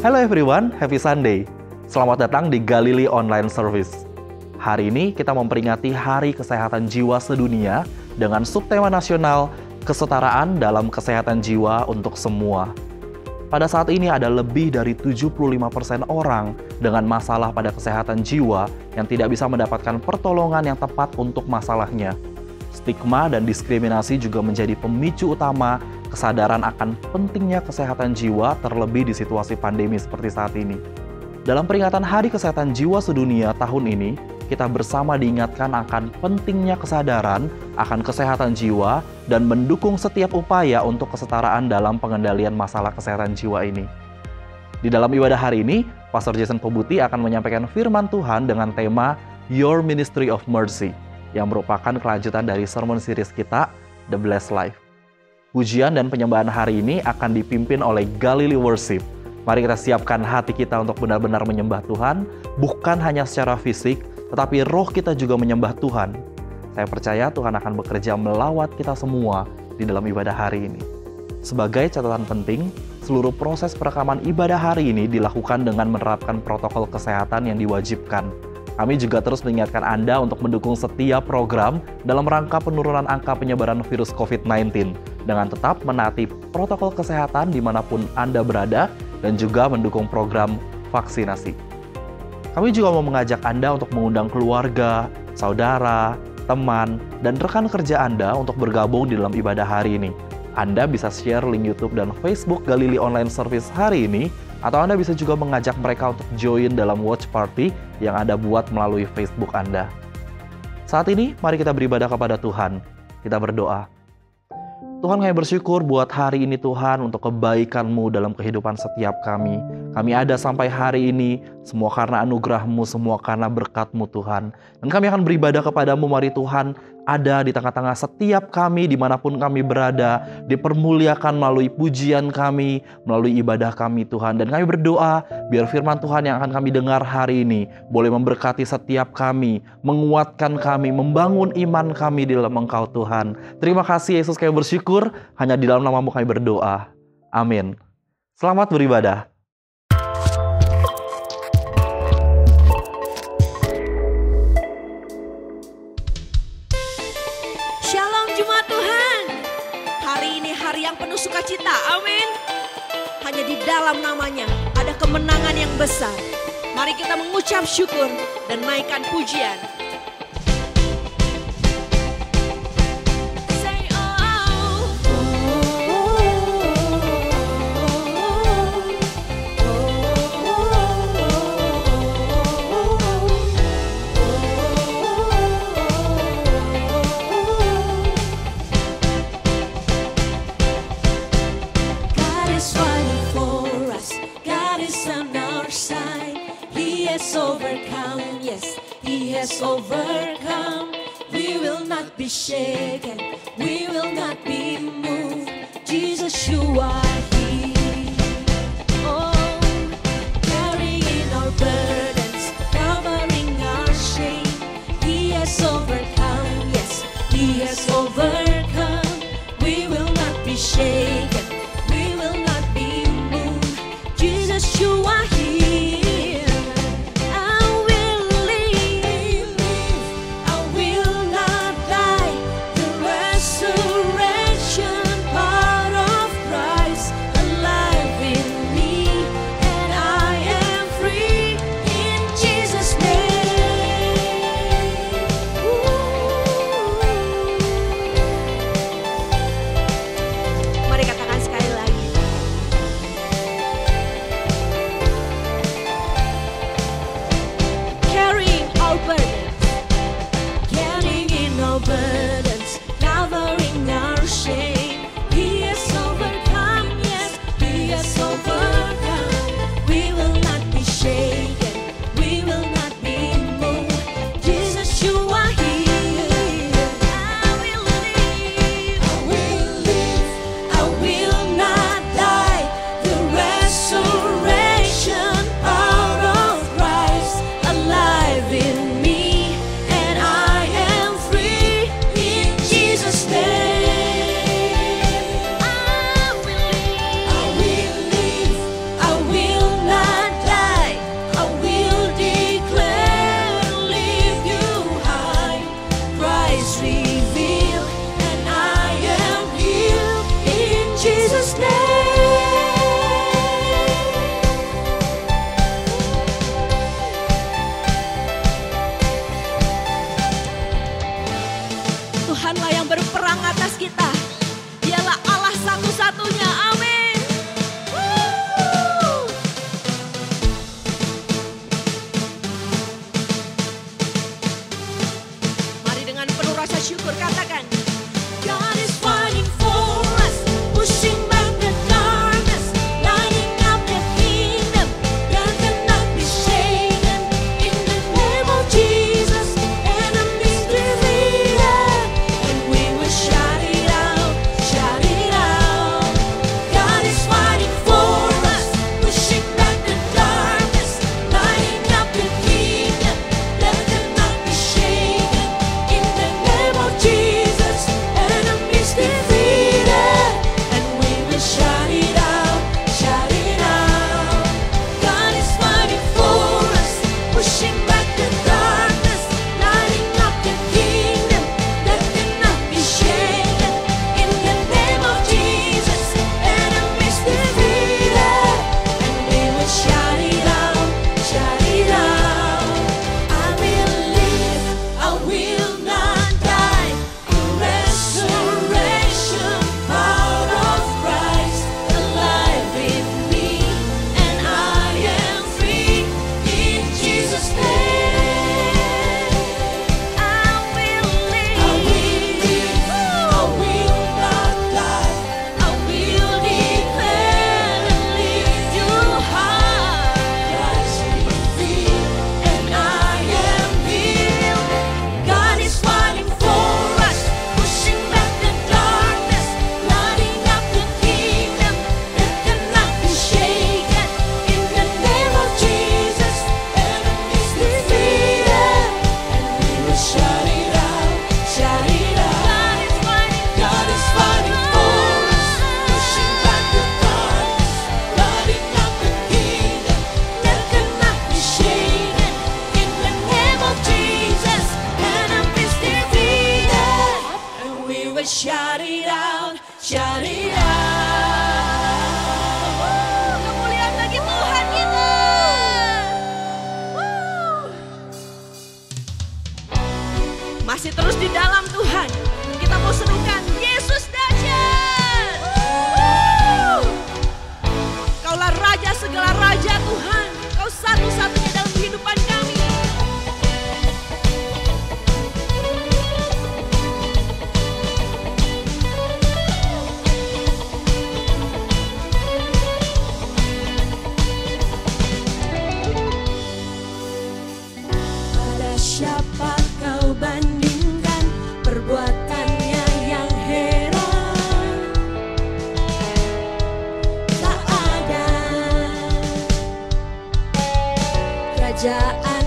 Hello everyone, happy Sunday. Selamat datang di Galilei Online Service. Hari ini kita memperingati Hari Kesehatan Jiwa Sedunia dengan subtema nasional Kesetaraan dalam Kesehatan Jiwa untuk Semua. Pada saat ini ada lebih dari 75% orang dengan masalah pada kesehatan jiwa yang tidak bisa mendapatkan pertolongan yang tepat untuk masalahnya. Stigma dan diskriminasi juga menjadi pemicu utama kesadaran akan pentingnya kesehatan jiwa terlebih di situasi pandemi seperti saat ini. Dalam peringatan Hari Kesehatan Jiwa Sedunia tahun ini, kita bersama diingatkan akan pentingnya kesadaran akan kesehatan jiwa dan mendukung setiap upaya untuk kesetaraan dalam pengendalian masalah kesehatan jiwa ini. Di dalam ibadah hari ini, Pastor Jason Pobuti akan menyampaikan firman Tuhan dengan tema Your Ministry of Mercy, yang merupakan kelanjutan dari sermon series kita, The Blessed Life. Pujian dan penyembahan hari ini akan dipimpin oleh Galilei Worship. Mari kita siapkan hati kita untuk benar-benar menyembah Tuhan, bukan hanya secara fisik, tetapi roh kita juga menyembah Tuhan. Saya percaya Tuhan akan bekerja melawat kita semua di dalam ibadah hari ini. Sebagai catatan penting, seluruh proses perekaman ibadah hari ini dilakukan dengan menerapkan protokol kesehatan yang diwajibkan. Kami juga terus mengingatkan Anda untuk mendukung setiap program dalam rangka penurunan angka penyebaran virus COVID-19 dengan tetap menaati protokol kesehatan dimanapun Anda berada dan juga mendukung program vaksinasi. Kami juga mau mengajak Anda untuk mengundang keluarga, saudara, teman, dan rekan kerja Anda untuk bergabung di dalam ibadah hari ini. Anda bisa share link YouTube dan Facebook Galilei Online Service hari ini, atau Anda bisa juga mengajak mereka untuk join dalam watch party yang Anda buat melalui Facebook Anda. Saat ini, mari kita beribadah kepada Tuhan. Kita berdoa. Tuhan, kami bersyukur buat hari ini Tuhan untuk kebaikan-Mu dalam kehidupan setiap kami. Kami ada sampai hari ini, semua karena anugerah-Mu, semua karena berkat-Mu Tuhan. Dan kami akan beribadah kepada-Mu, mari Tuhan ada di tengah-tengah setiap kami dimanapun kami berada, dipermuliakan melalui pujian kami, melalui ibadah kami Tuhan. Dan kami berdoa biar firman Tuhan yang akan kami dengar hari ini boleh memberkati setiap kami, menguatkan kami, membangun iman kami di dalam Engkau Tuhan. Terima kasih Yesus, kami bersyukur hanya di dalam nama-Mu kami berdoa. Amin. Selamat beribadah. Yang penuh sukacita, amin. Hanya di dalam namanya ada kemenangan yang besar. Mari kita mengucap syukur dan naikkan pujian. Overcome, we will not be shaken, we will not be moved. Jesus, you are here. Oh, carrying our burdens, covering our shame. He has overcome, yes, He has overcome. We will not be shaken, we will not be moved. Jesus, you are here. syukur, katakan. God is fighting for us, pushing back the darkness, lighting up the kingdom that cannot be shaken. In the name of Jesus, enemies defeated, and we will shout it out, shout it out. God is fighting for us, pushing back the darkness, lighting up the kingdom that cannot be shaken. In the name of Jesus, enemies defeated, and we will shout it out, shout it out. God is fighting for us, pushing back the darkness, lighting up the kingdom that cannot be shaken. In the name of Jesus, enemies defeated, and we will shout it out, shout it out. I will live, I will not die. The resurrection power of Christ alive in me, and I am free in Jesus' name. I will live, I will not die. I will declare and lift you high. Christ is free, and I am healed. God is fighting for us, pushing back the darkness, lighting up the kingdom that cannot be shaken. In the name of Jesus, enemies defeated, and we will shout it out, shout it out. God is fighting for us, pushing back the darkness, lighting up the kingdom that cannot be shaken. In the name of Jesus, enemies defeated, and we will shout it out, shout it out. Kemuliaan bagi Tuhan kita. Masih terus di dalam Tuhan. Kita mau serukan Yesus dahsyat. Kaulah Raja segala raja Tuhan. Kau satu-satunya dalam kehidupan kami. Pada siapa kau bandingkan perbuatannya yang heran? Tak ada kerajaan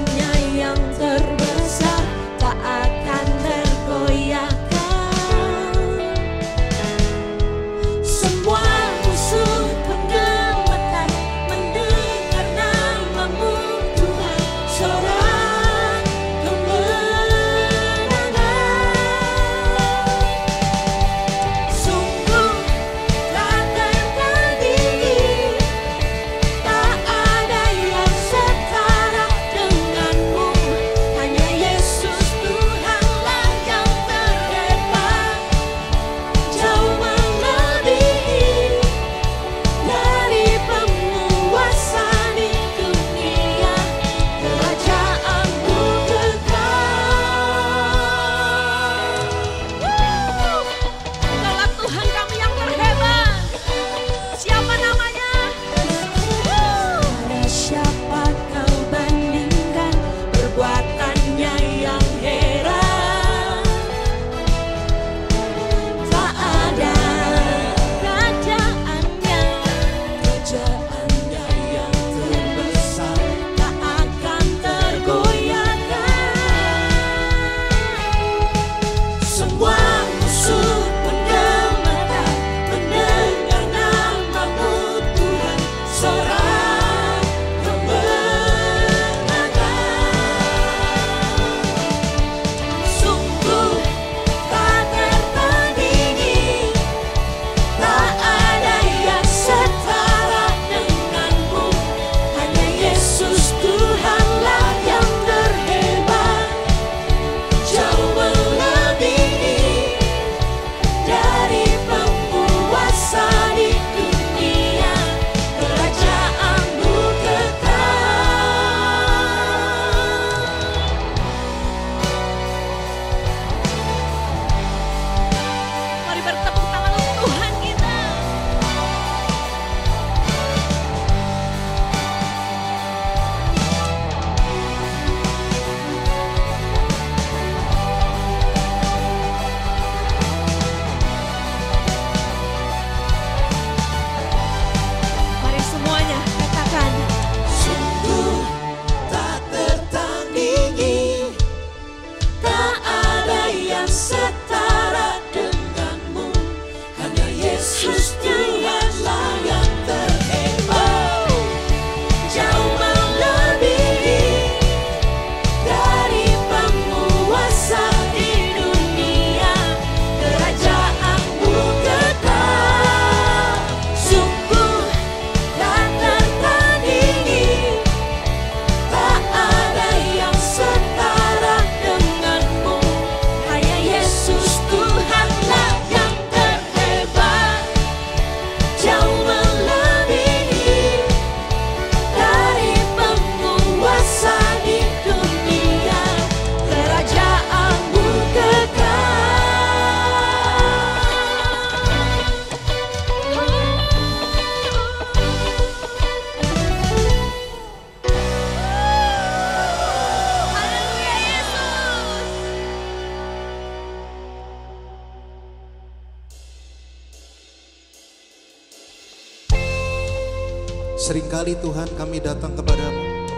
Seringkali Tuhan kami datang kepadamu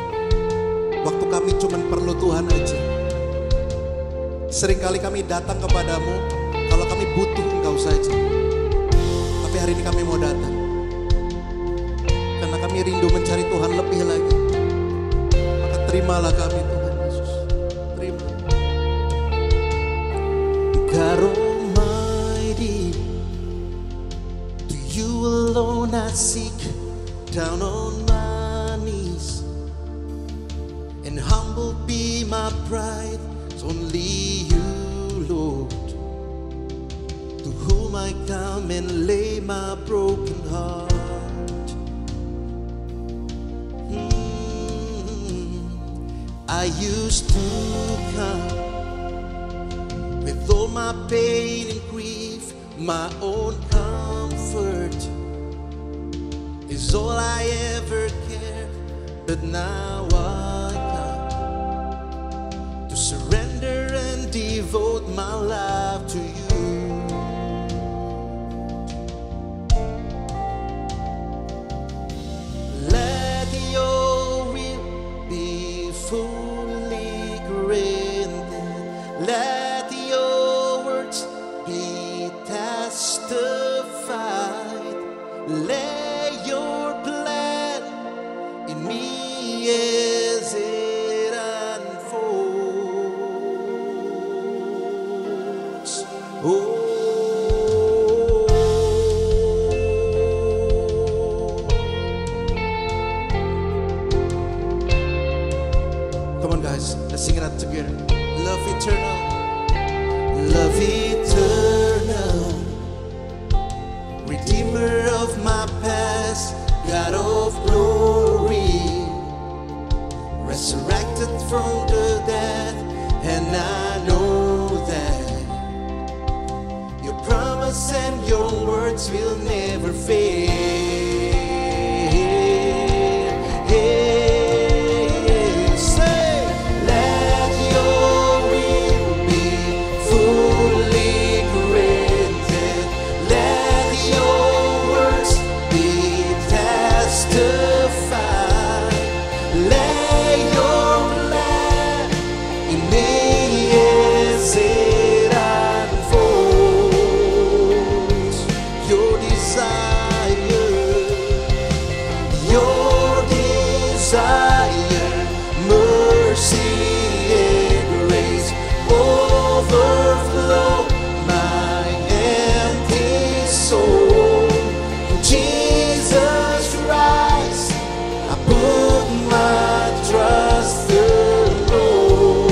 waktu kami cuma perlu Tuhan aja. Seringkali kami datang kepadamu kalau kami butuh Engkau saja. Tapi hari ini kami mau datang karena kami rindu mencari Tuhan lebih lagi. Maka terimalah kami Tuhan Yesus. Terima. God Almighty, to you alone I seek, down on my knees, and humble be my pride. It's only you, Lord, to whom I come and lay my broken heart. I used to come with all my pain and grief, my own comfort is all I ever cared, but now I come to surrender and devote my life to you. Let your will be fully granted. Let your words be testified. Let your plan in me as it unfolds. Oh. Come on, guys, let's sing it out together. Love eternal, love eternal, Redeemer of my past, God of glory, resurrected from the dead, and I know that your promise and your words will never fail. Say, let your will be fully granted. Let your words be testified. Let your plan in me as it unfolds. Your desire, mercy and grace overflow my empty soul. In Jesus Christ, I put my trust alone.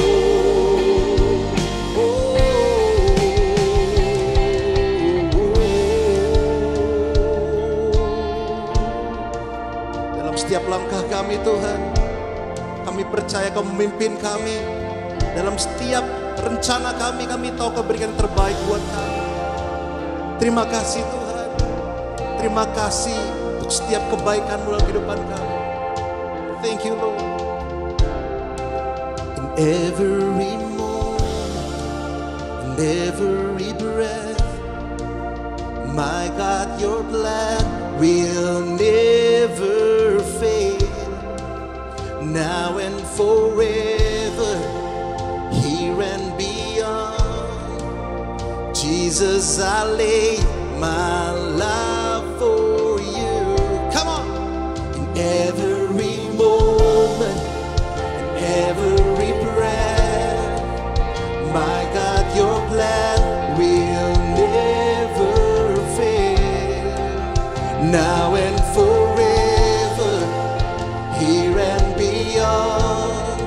Dalam setiap langkah kami Tuhan, kami percaya Kau memimpin kami. Dalam setiap rencana kami tahu Kau berikan yang terbaik buat kami. Terima kasih Tuhan. Terima kasih untuk setiap kebaikan-Mu dalam kehidupan kami. Thank you Lord. In every moment, in every breath, my God, your plan will never fail. Now and forever, here and beyond, Jesus, I lay my life for you. Come on. In every moment, in every breath, my God, your plan will never fail. Now and forever, here and beyond,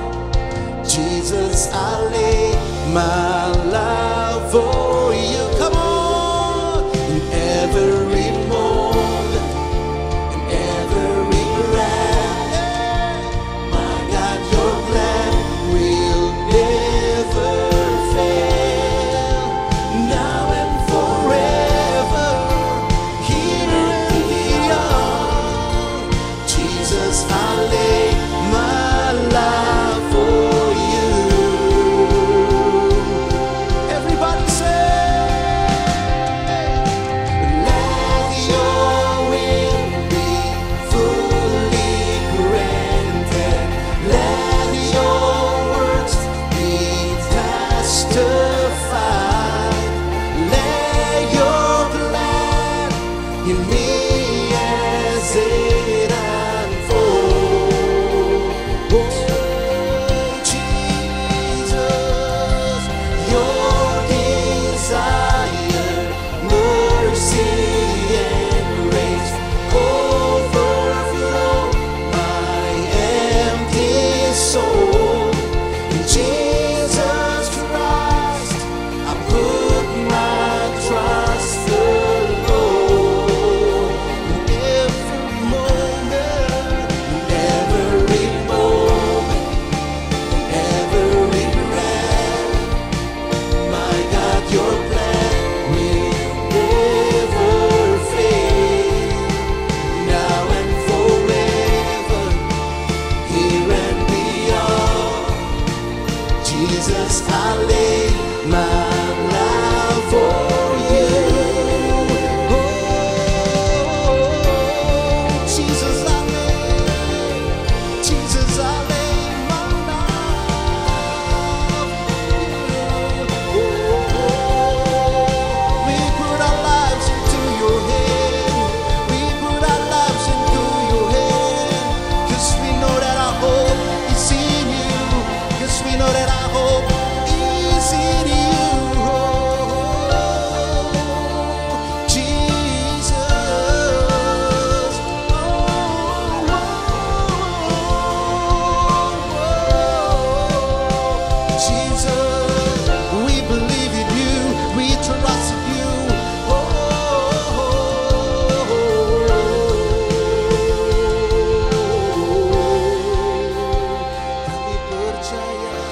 Jesus, I lay my life for you. Come on. In every moment, in every breath, my God, your plan will never fail. Now and forever, here and beyond. fight. Lay your plan in me as it unfolds. Oh, Jesus, your desire, mercy and grace overflow my empty soul. In Jesus Christ, I put my trust alone. In every moment, in every breath, my God, your plan will never fail. Now and forever, here and beyond, Jesus, I lay my life for you. Oh, Jesus, I lay my life for you. We put our lives into your hand. We put our lives into your hand. 'Cause we know that our hope is in you. 'Cause we know that our hope is in you. Jesus. Jesus, we believe in you. We trust in you. Kami percaya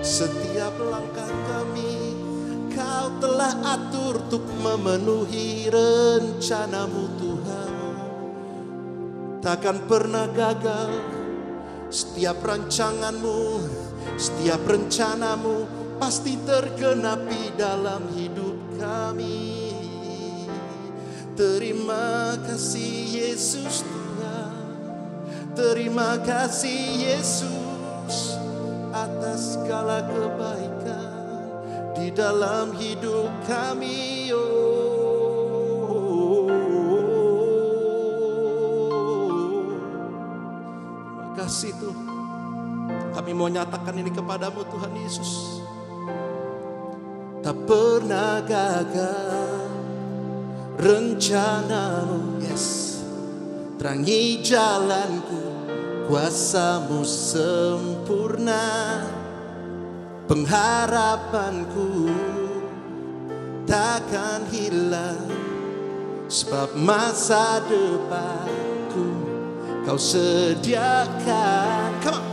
setiap langkah kami Kau telah atur untuk memenuhi rencanamu, Tuhan. Takkan pernah gagal. Setiap rancanganmu, setiap rencanamu pasti tergenapi dalam hidup kami. Terima kasih Yesus Tuhan. Terima kasih Yesus atas segala kebaikan di dalam hidup kami. Terima kasih Tuhan. Kami mau nyatakan ini kepadamu Tuhan Yesus. Tak pernah gagal rencanamu, yes. Terangi jalanku, kuasamu sempurna. Pengharapanku takkan hilang, sebab masa depanku Kau sediakan. Come on.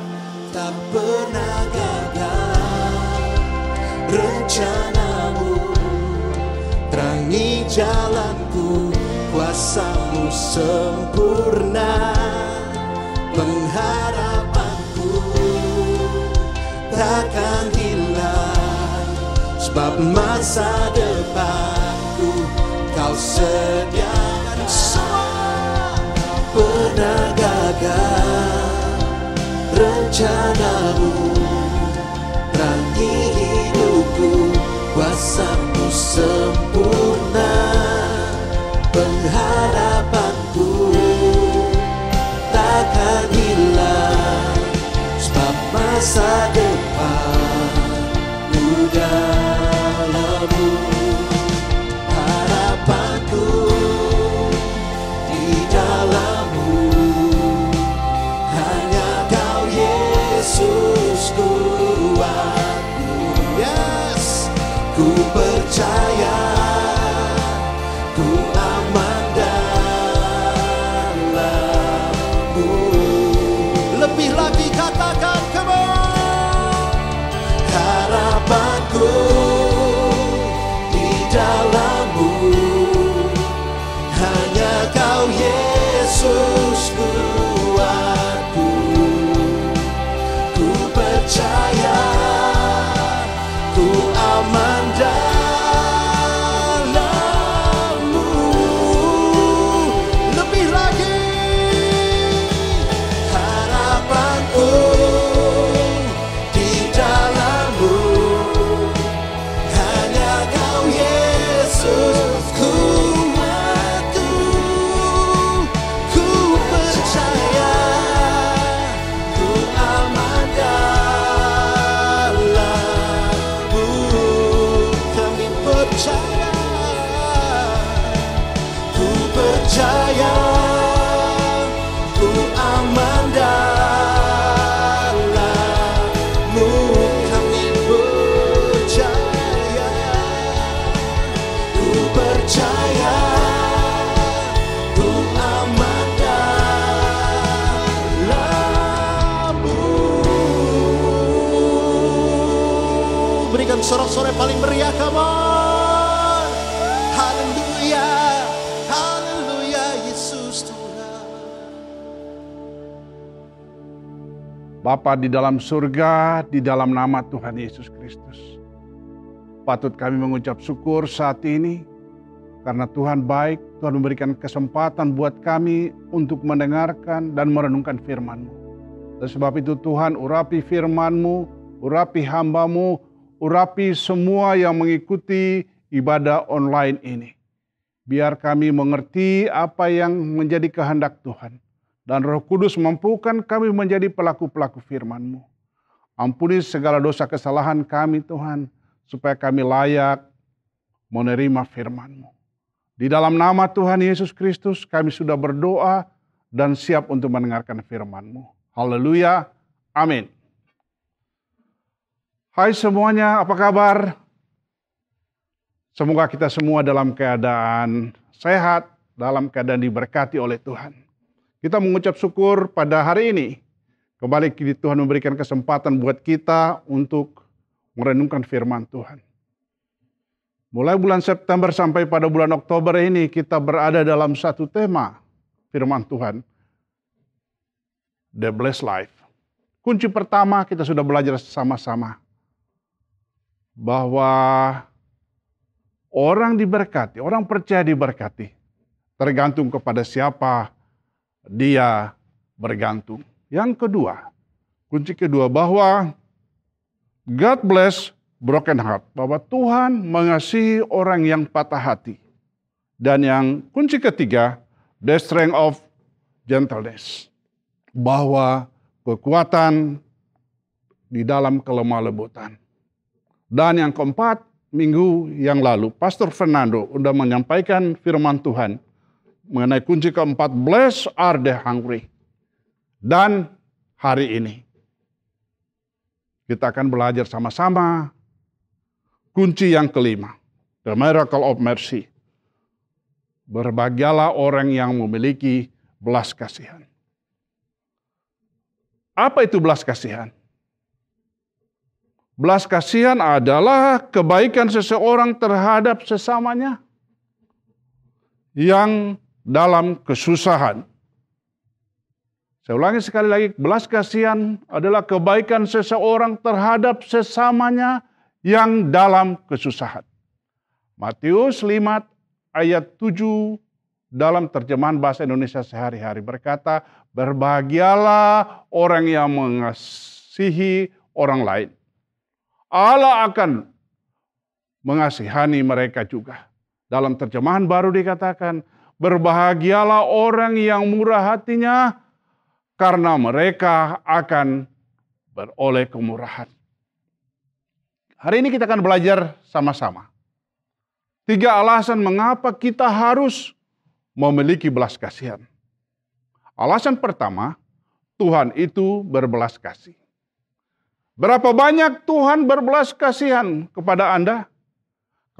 Tak pernah gagal rencanamu, terangi jalanku, kuasamu sempurna. Pengharapanku takkan hilang, sebab masa depanku Kau sediakan. Semua pernah gagal rencanamu, terangi hidupku, kuasamu sempurna. Pengharapanku takkan hilang, sebab masa depanku dalammu. Harapanku di dalammu, hanya Kau Yesus kuatku. Yes, ku percaya, ku aman dalammu. Lebih lagi katakan, come on. Harapanku di dalammu, hanya Kau Yesus kuatku. Ku percaya, ku aman dalammu. berikan sorak-sorai paling meriah, come on. Haleluya, haleluya, Yesus Tuhan. Bapa di dalam surga, di dalam nama Tuhan Yesus Kristus, patut kami mengucap syukur saat ini karena Tuhan baik. Tuhan memberikan kesempatan buat kami untuk mendengarkan dan merenungkan firman-Mu. Dan sebab itu Tuhan, urapi firman-Mu, urapi hamba-Mu, urapi semua yang mengikuti ibadah online ini. Biar kami mengerti apa yang menjadi kehendak Tuhan. Dan Roh Kudus mampukan kami menjadi pelaku-pelaku firman-Mu. Ampuni segala dosa kesalahan kami Tuhan, supaya kami layak menerima firman-Mu. Di dalam nama Tuhan Yesus Kristus kami sudah berdoa dan siap untuk mendengarkan firman-Mu. Haleluya, amin. Hai semuanya, apa kabar? Semoga kita semua dalam keadaan sehat, dalam keadaan diberkati oleh Tuhan. Kita mengucap syukur pada hari ini. Kembali Tuhan memberikan kesempatan buat kita untuk merenungkan firman Tuhan. Mulai bulan September sampai pada bulan Oktober ini kita berada dalam satu tema firman Tuhan. The Blessed Life. Kunci pertama kita sudah belajar sama-sama. Bahwa orang diberkati, orang percaya diberkati. Tergantung kepada siapa dia bergantung. Yang kedua, kunci kedua bahwa God bless broken heart, bahwa Tuhan mengasihi orang yang patah hati. Dan yang kunci ketiga, the strength of gentleness, bahwa kekuatan di dalam kelemah lembutan. Dan yang keempat, minggu yang lalu, Pastor Fernando sudah menyampaikan firman Tuhan mengenai kunci keempat, blessed are the hungry. Dan hari ini, kita akan belajar sama-sama kunci yang kelima, the miracle of mercy. Berbahagialah orang yang memiliki belas kasihan. Apa itu belas kasihan? Belas kasihan adalah kebaikan seseorang terhadap sesamanya yang dalam kesusahan. Saya ulangi sekali lagi, belas kasihan adalah kebaikan seseorang terhadap sesamanya yang dalam kesusahan. Matius 5 ayat 7 dalam terjemahan bahasa Indonesia sehari-hari berkata, berbahagialah orang yang mengasihi orang lain. Allah akan mengasihani mereka juga. Dalam terjemahan baru dikatakan, berbahagialah orang yang murah hatinya, karena mereka akan beroleh kemurahan. Hari ini kita akan belajar sama-sama 3 alasan mengapa kita harus memiliki belas kasihan. Alasan pertama, Tuhan itu berbelas kasih. Berapa banyak Tuhan berbelas kasihan kepada Anda?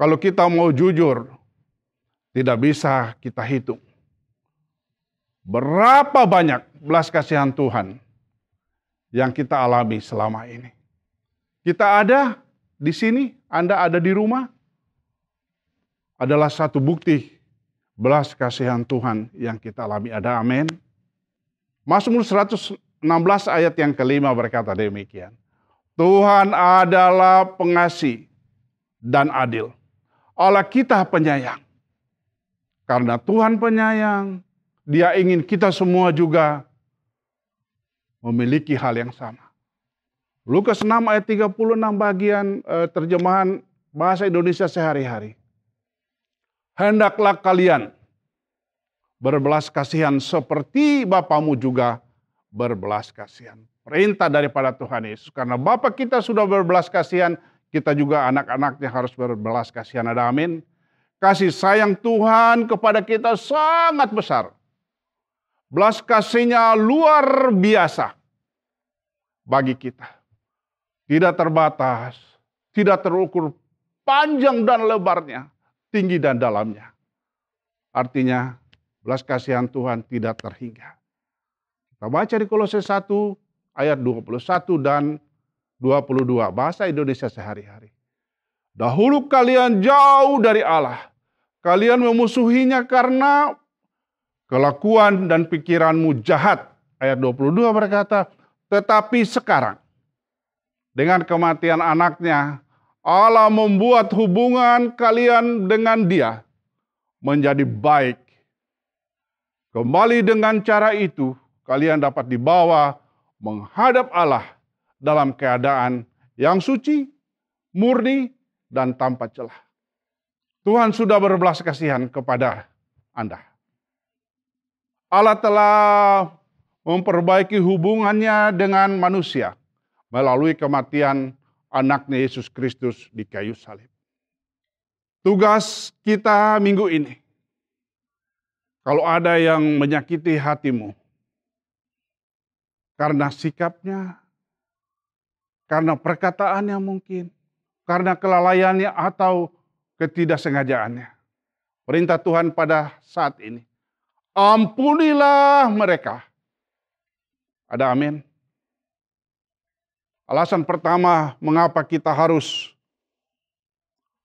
Kalau kita mau jujur, tidak bisa kita hitung. Berapa banyak belas kasihan Tuhan yang kita alami selama ini? Kita ada di sini, Anda ada di rumah, adalah satu bukti belas kasihan Tuhan yang kita alami. Ada amin. Mazmur 116 ayat yang kelima berkata demikian. Tuhan adalah pengasih dan adil. Allah kita penyayang. Karena Tuhan penyayang, Dia ingin kita semua juga memiliki hal yang sama. Lukas 6 ayat 36 bagian terjemahan bahasa Indonesia sehari-hari. Hendaklah kalian berbelas kasihan seperti Bapamu juga berbelas kasihan. Perintah daripada Tuhan Yesus. Karena Bapa kita sudah berbelas kasihan, kita juga anak-anaknya harus berbelas kasihan. Ada amin. Kasih sayang Tuhan kepada kita sangat besar. Belas kasihnya luar biasa bagi kita. Tidak terbatas, tidak terukur panjang dan lebarnya, tinggi dan dalamnya. Artinya belas kasihan Tuhan tidak terhingga. Kita baca di Kolose 1 ayat 21 dan 22 bahasa Indonesia sehari-hari. Dahulu kalian jauh dari Allah. Kalian memusuhinya karena kelakuan dan pikiranmu jahat. Ayat 22 berkata, tetapi sekarang dengan kematian anaknya, Allah membuat hubungan kalian dengan Dia menjadi baik. Kembali dengan cara itu, kalian dapat dibawa menghadap Allah dalam keadaan yang suci, murni, dan tanpa celah. Tuhan sudah berbelas kasihan kepada Anda. Allah telah memperbaiki hubungannya dengan manusia melalui kematian anaknya Yesus Kristus di kayu salib. Tugas kita minggu ini, kalau ada yang menyakiti hatimu, karena sikapnya, karena perkataannya mungkin, karena kelalaiannya atau ketidaksengajaannya. Perintah Tuhan pada saat ini, ampunilah mereka. Ada amin? Alasan pertama mengapa kita harus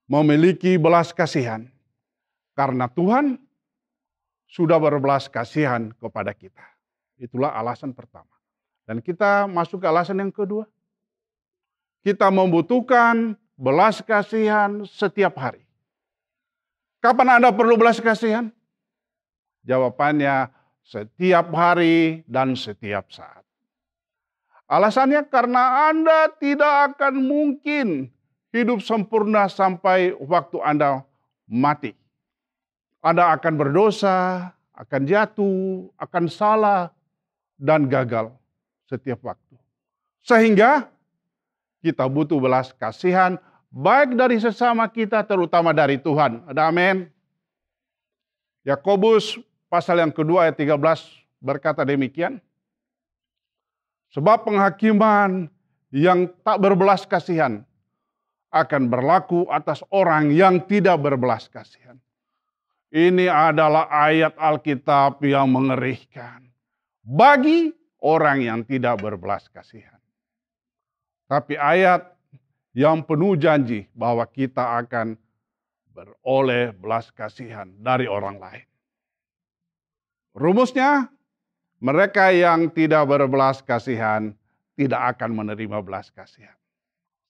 memiliki belas kasihan. Karena Tuhan sudah berbelas kasihan kepada kita. Itulah alasan pertama. Dan kita masuk ke alasan yang kedua. Kita membutuhkan belas kasihan setiap hari. Kapan Anda perlu belas kasihan? Jawabannya setiap hari dan setiap saat. Alasannya karena Anda tidak akan mungkin hidup sempurna sampai waktu Anda mati. Anda akan berdosa, akan jatuh, akan salah, dan gagal setiap waktu. Sehingga kita butuh belas kasihan baik dari sesama kita terutama dari Tuhan. Ada amin? Yakobus pasal yang kedua ayat 13 berkata demikian. Sebab penghakiman yang tak berbelas kasihan akan berlaku atas orang yang tidak berbelas kasihan. Ini adalah ayat Alkitab yang mengerikan bagi orang yang tidak berbelas kasihan. Tapi ayat yang penuh janji bahwa kita akan beroleh belas kasihan dari orang lain. Rumusnya, mereka yang tidak berbelas kasihan tidak akan menerima belas kasihan.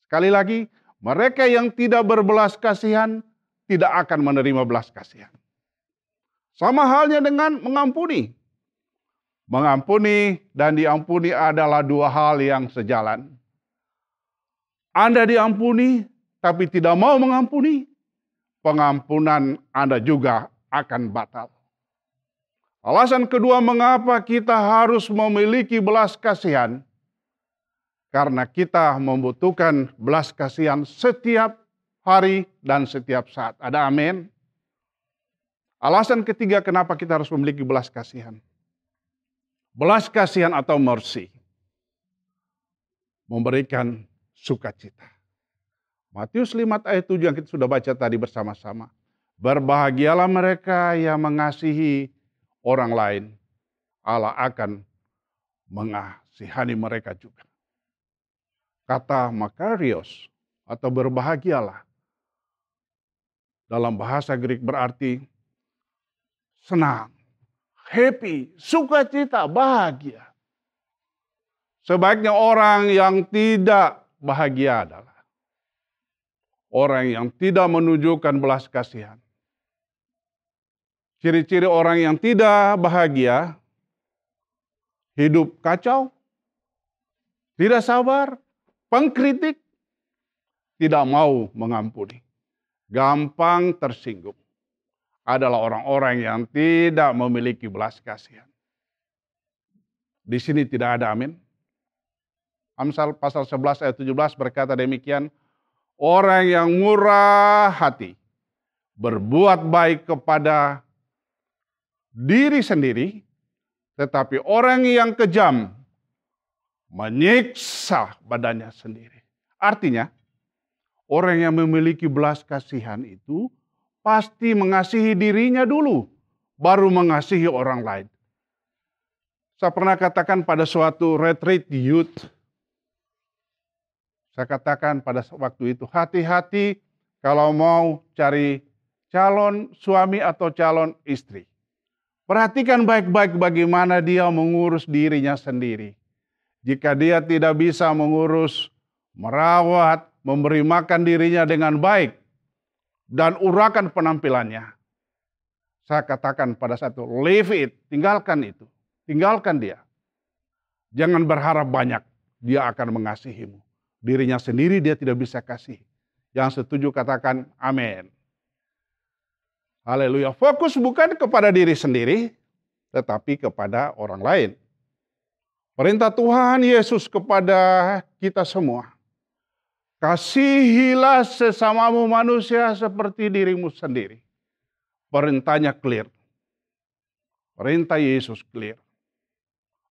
Sekali lagi, mereka yang tidak berbelas kasihan tidak akan menerima belas kasihan. Sama halnya dengan mengampuni. Mengampuni dan diampuni adalah dua hal yang sejalan. Anda diampuni tapi tidak mau mengampuni, pengampunan Anda juga akan batal. Alasan kedua mengapa kita harus memiliki belas kasihan, karena kita membutuhkan belas kasihan setiap hari dan setiap saat. Ada amin? Alasan ketiga kenapa kita harus memiliki belas kasihan. Belas kasihan atau mercy memberikan sukacita. Matius 5 ayat 7 yang kita sudah baca tadi bersama-sama. Berbahagialah mereka yang mengasihi orang lain, Allah akan mengasihani mereka juga. Kata makarios atau berbahagialah dalam bahasa Greek berarti senang, happy, sukacita, bahagia. Sebaiknya orang yang tidak bahagia adalah orang yang tidak menunjukkan belas kasihan. Ciri-ciri orang yang tidak bahagia, hidup kacau, tidak sabar, pengkritik, tidak mau mengampuni, gampang tersinggung. Adalah orang-orang yang tidak memiliki belas kasihan. Di sini tidak ada amin. Amsal pasal 11 ayat 17 berkata demikian, orang yang murah hati berbuat baik kepada diri sendiri, tetapi orang yang kejam menyiksa badannya sendiri. Artinya, orang yang memiliki belas kasihan itu pasti mengasihi dirinya dulu, baru mengasihi orang lain. Saya pernah katakan pada suatu retreat youth, saya katakan pada waktu itu, hati-hati kalau mau cari calon suami atau calon istri. Perhatikan baik-baik bagaimana dia mengurus dirinya sendiri. Jika dia tidak bisa mengurus, merawat, memberi makan dirinya dengan baik, dan urakan penampilannya, saya katakan pada satu, leave it, tinggalkan itu. Tinggalkan dia. Jangan berharap banyak, dia akan mengasihimu. Dirinya sendiri dia tidak bisa kasih. Yang setuju katakan amin. Haleluya. Fokus bukan kepada diri sendiri, tetapi kepada orang lain. Perintah Tuhan Yesus kepada kita semua. Kasihilah sesamamu manusia seperti dirimu sendiri. Perintahnya clear. Perintah Yesus clear.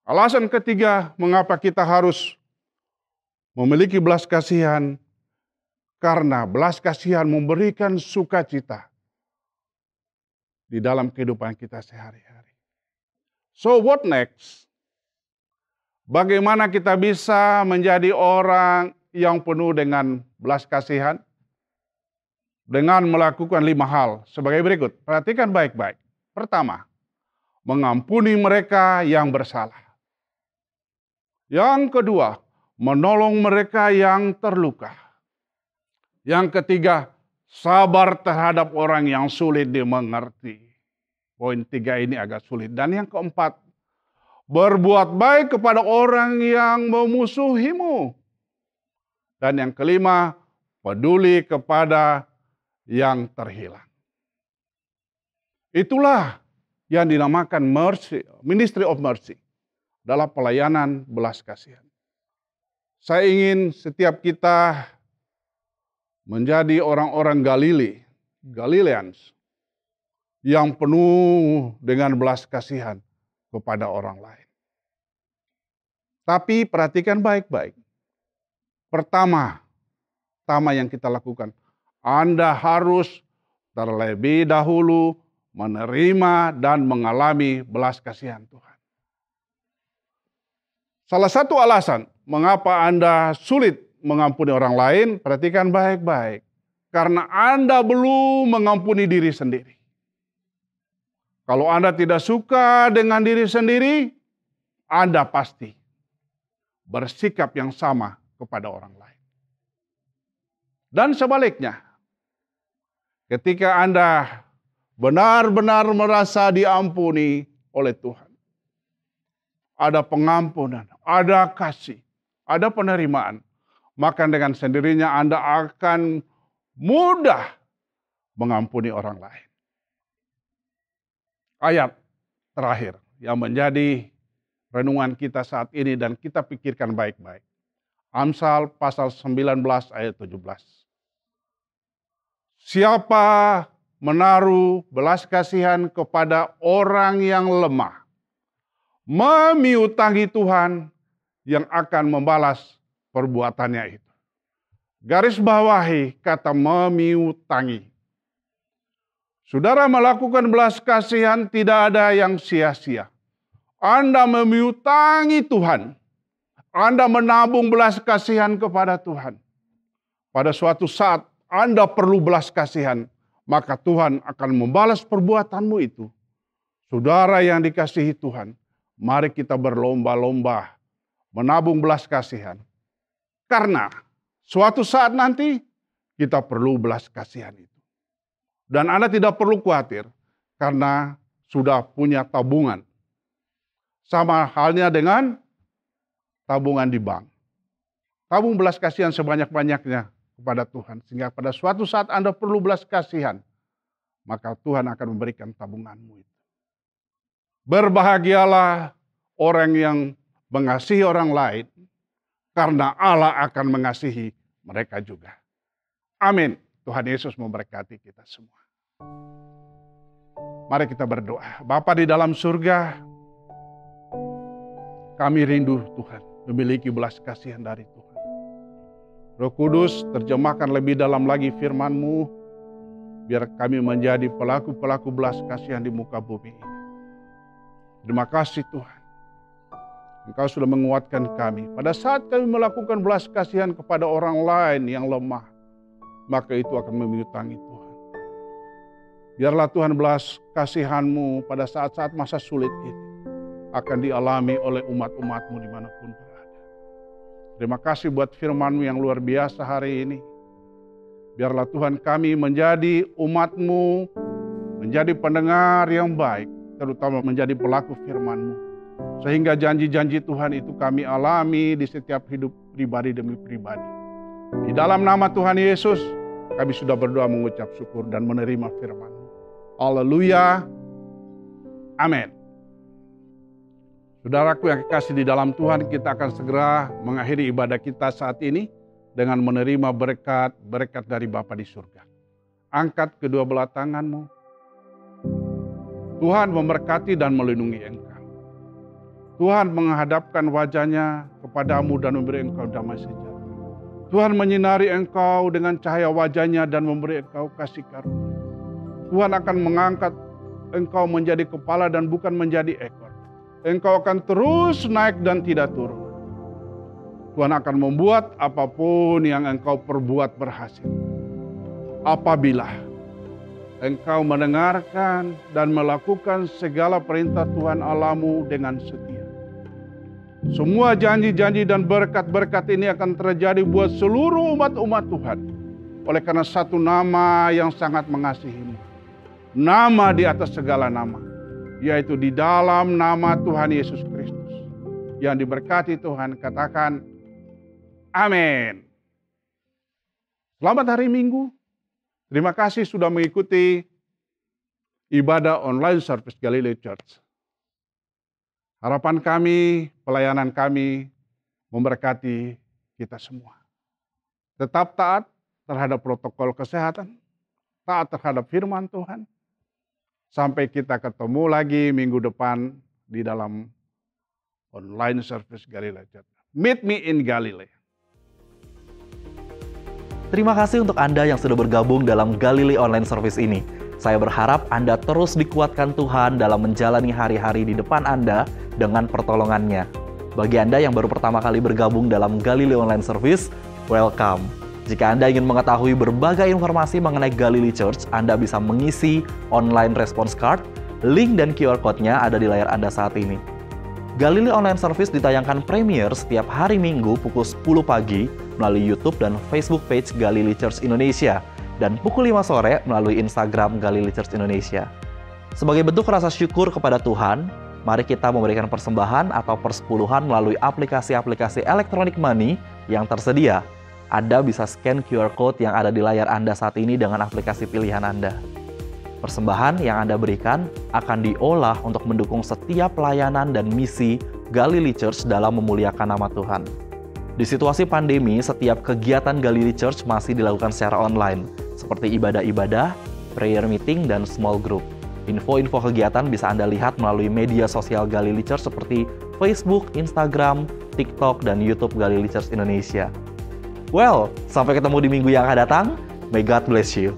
Alasan ketiga mengapa kita harus memiliki belas kasihan. Karena belas kasihan memberikan sukacita di dalam kehidupan kita sehari-hari. So what next? Bagaimana kita bisa menjadi orang yang penuh dengan belas kasihan? Dengan melakukan 5 hal sebagai berikut. Perhatikan baik-baik. Pertama, mengampuni mereka yang bersalah. Yang kedua, menolong mereka yang terluka. Yang ketiga, sabar terhadap orang yang sulit dimengerti. Poin 3 ini agak sulit. Dan yang keempat, berbuat baik kepada orang yang memusuhimu. Dan yang kelima, peduli kepada yang terhilang. Itulah yang dinamakan mercy, ministry of mercy, dalam pelayanan belas kasihan. Saya ingin setiap kita menjadi orang-orang Galileans, yang penuh dengan belas kasihan kepada orang lain. Tapi perhatikan baik-baik. Pertama yang kita lakukan, Anda harus terlebih dahulu menerima dan mengalami belas kasihan Tuhan. Salah satu alasan mengapa Anda sulit mengampuni orang lain, perhatikan baik-baik. Karena Anda belum mengampuni diri sendiri. Kalau Anda tidak suka dengan diri sendiri, Anda pasti bersikap yang sama kepada orang lain. Dan sebaliknya, ketika Anda benar-benar merasa diampuni oleh Tuhan, ada pengampunan, ada kasih, ada penerimaan, maka dengan sendirinya Anda akan mudah mengampuni orang lain. Ayat terakhir yang menjadi renungan kita saat ini dan kita pikirkan baik-baik. Amsal pasal 19 ayat 17. Siapa menaruh belas kasihan kepada orang yang lemah, memiutangi Tuhan yang akan membalas perbuatannya itu. Garis bawahi kata memiutangi. Saudara melakukan belas kasihan tidak ada yang sia-sia. Anda memiutangi Tuhan. Anda menabung belas kasihan kepada Tuhan. Pada suatu saat Anda perlu belas kasihan, maka Tuhan akan membalas perbuatanmu itu. Saudara yang dikasihi Tuhan, mari kita berlomba-lomba menabung belas kasihan. Karena suatu saat nanti kita perlu belas kasihan itu. Dan Anda tidak perlu khawatir karena sudah punya tabungan. Sama halnya dengan tabungan di bank. Tabung belas kasihan sebanyak-banyaknya kepada Tuhan. Sehingga pada suatu saat Anda perlu belas kasihan, maka Tuhan akan memberikan tabunganmu itu. Berbahagialah orang yang mengasihi orang lain, karena Allah akan mengasihi mereka juga. Amin. Tuhan Yesus memberkati kita semua. Mari kita berdoa. Bapa di dalam surga, kami rindu Tuhan memiliki belas kasihan dari Tuhan. Roh Kudus, terjemahkan lebih dalam lagi firman-Mu, biar kami menjadi pelaku-pelaku belas kasihan di muka bumi ini. Terima kasih Tuhan. Engkau sudah menguatkan kami. Pada saat kami melakukan belas kasihan kepada orang lain yang lemah, maka itu akan meminutangi Tuhan. Biarlah Tuhan belas kasihan-Mu pada saat-saat masa sulit ini akan dialami oleh umat-umat-Mu dimanapun berada. Terima kasih buat firman-Mu yang luar biasa hari ini. Biarlah Tuhan kami menjadi umat-Mu, menjadi pendengar yang baik, terutama menjadi pelaku firman-Mu. Sehingga janji-janji Tuhan itu kami alami di setiap hidup pribadi demi pribadi. Di dalam nama Tuhan Yesus, kami sudah berdoa mengucap syukur dan menerima firman-Mu. Haleluya. Amin. Saudaraku yang kekasih di dalam Tuhan, kita akan segera mengakhiri ibadah kita saat ini dengan menerima berkat dari Bapa di surga. Angkat kedua belah tanganmu. Tuhan memberkati dan melindungi engkau. Tuhan menghadapkan wajahnya kepadamu dan memberi engkau damai sejahtera. Tuhan menyinari engkau dengan cahaya wajahnya dan memberi engkau kasih karunia. Tuhan akan mengangkat engkau menjadi kepala dan bukan menjadi ekor. Engkau akan terus naik dan tidak turun. Tuhan akan membuat apapun yang engkau perbuat berhasil. Apabila engkau mendengarkan dan melakukan segala perintah Tuhan Allahmu dengan setia. Semua janji-janji dan berkat-berkat ini akan terjadi buat seluruh umat-umat Tuhan. Oleh karena satu nama yang sangat mengasihimu. Nama di atas segala nama. Yaitu di dalam nama Tuhan Yesus Kristus. Yang diberkati Tuhan, katakan amin. Selamat hari Minggu. Terima kasih sudah mengikuti ibadah online service Galilee Church. Harapan kami, pelayanan kami memberkati kita semua. Tetap taat terhadap protokol kesehatan, taat terhadap firman Tuhan. Sampai kita ketemu lagi minggu depan di dalam online service Galilee Church. Meet me in Galilee. Terima kasih untuk Anda yang sudah bergabung dalam Galilee Online Service ini. Saya berharap Anda terus dikuatkan Tuhan dalam menjalani hari-hari di depan Anda dengan pertolongannya. Bagi Anda yang baru pertama kali bergabung dalam Galilee Online Service, welcome. Jika Anda ingin mengetahui berbagai informasi mengenai Galilee Church, Anda bisa mengisi online response card. Link dan QR Code-nya ada di layar Anda saat ini. Galilee Online Service ditayangkan premier setiap hari Minggu pukul 10 pagi melalui YouTube dan Facebook page Galilee Church Indonesia dan pukul 5 sore melalui Instagram Galilee Church Indonesia. Sebagai bentuk rasa syukur kepada Tuhan, mari kita memberikan persembahan atau persepuluhan melalui aplikasi-aplikasi electronic money yang tersedia. Anda bisa scan QR Code yang ada di layar Anda saat ini dengan aplikasi pilihan Anda. Persembahan yang Anda berikan akan diolah untuk mendukung setiap pelayanan dan misi Galilee Church dalam memuliakan nama Tuhan. Di situasi pandemi, setiap kegiatan Galilee Church masih dilakukan secara online, seperti ibadah-ibadah, prayer meeting, dan small group. Info-info kegiatan bisa Anda lihat melalui media sosial Galilee Church seperti Facebook, Instagram, TikTok, dan YouTube Galilee Church Indonesia. Well, sampai ketemu di minggu yang akan datang. May God bless you.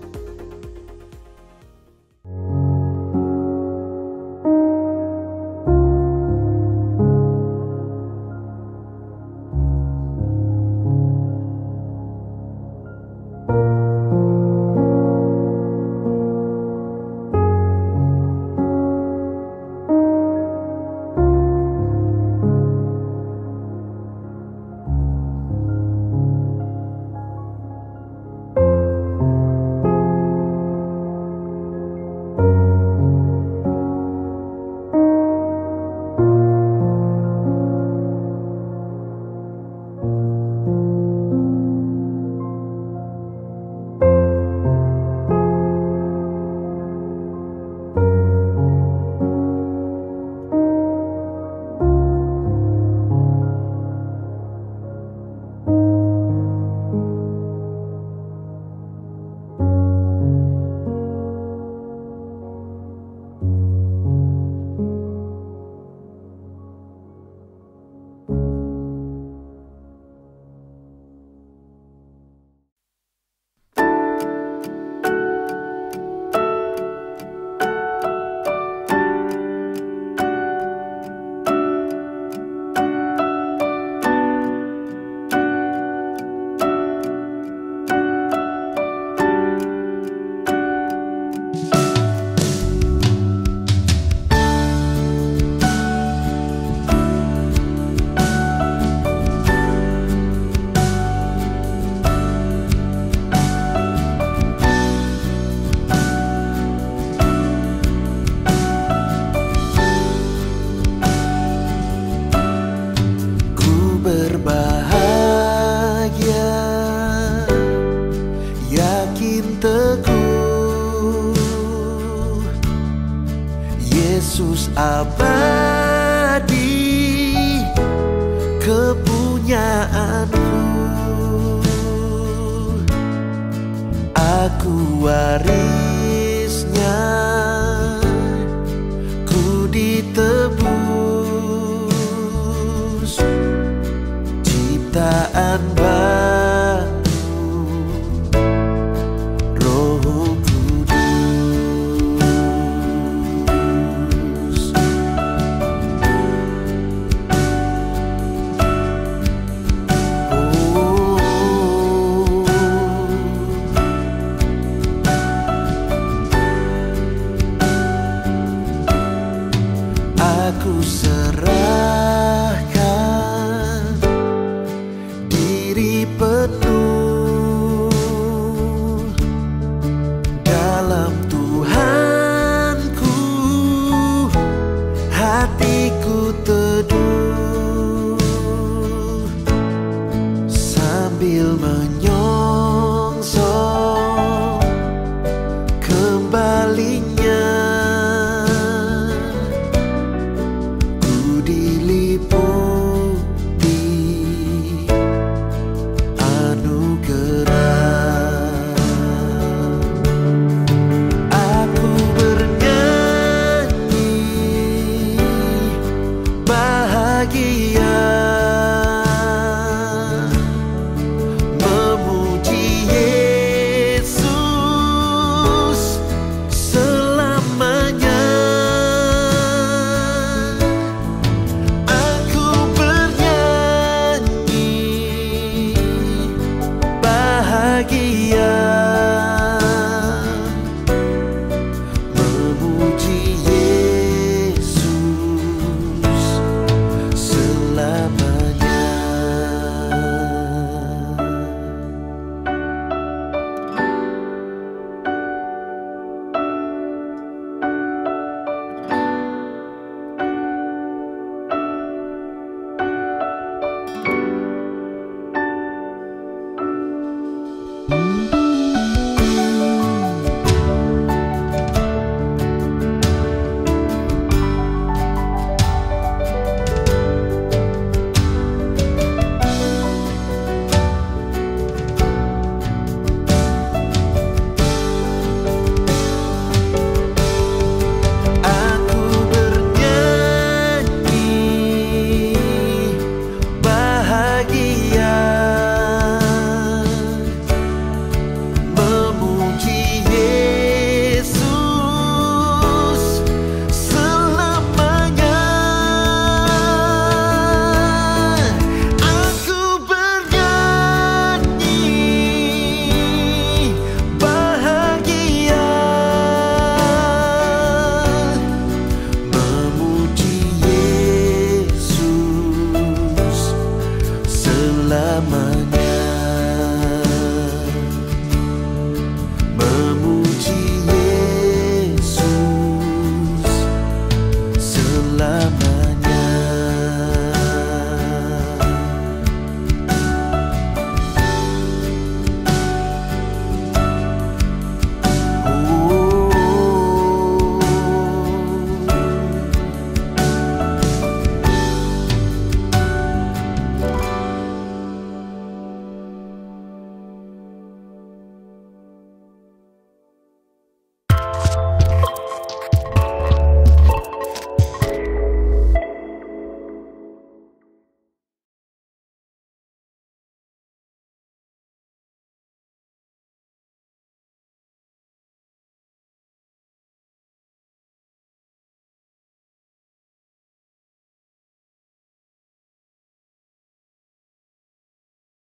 makin teguh. Yesus abadi, kepunyaanku. Aku warisnya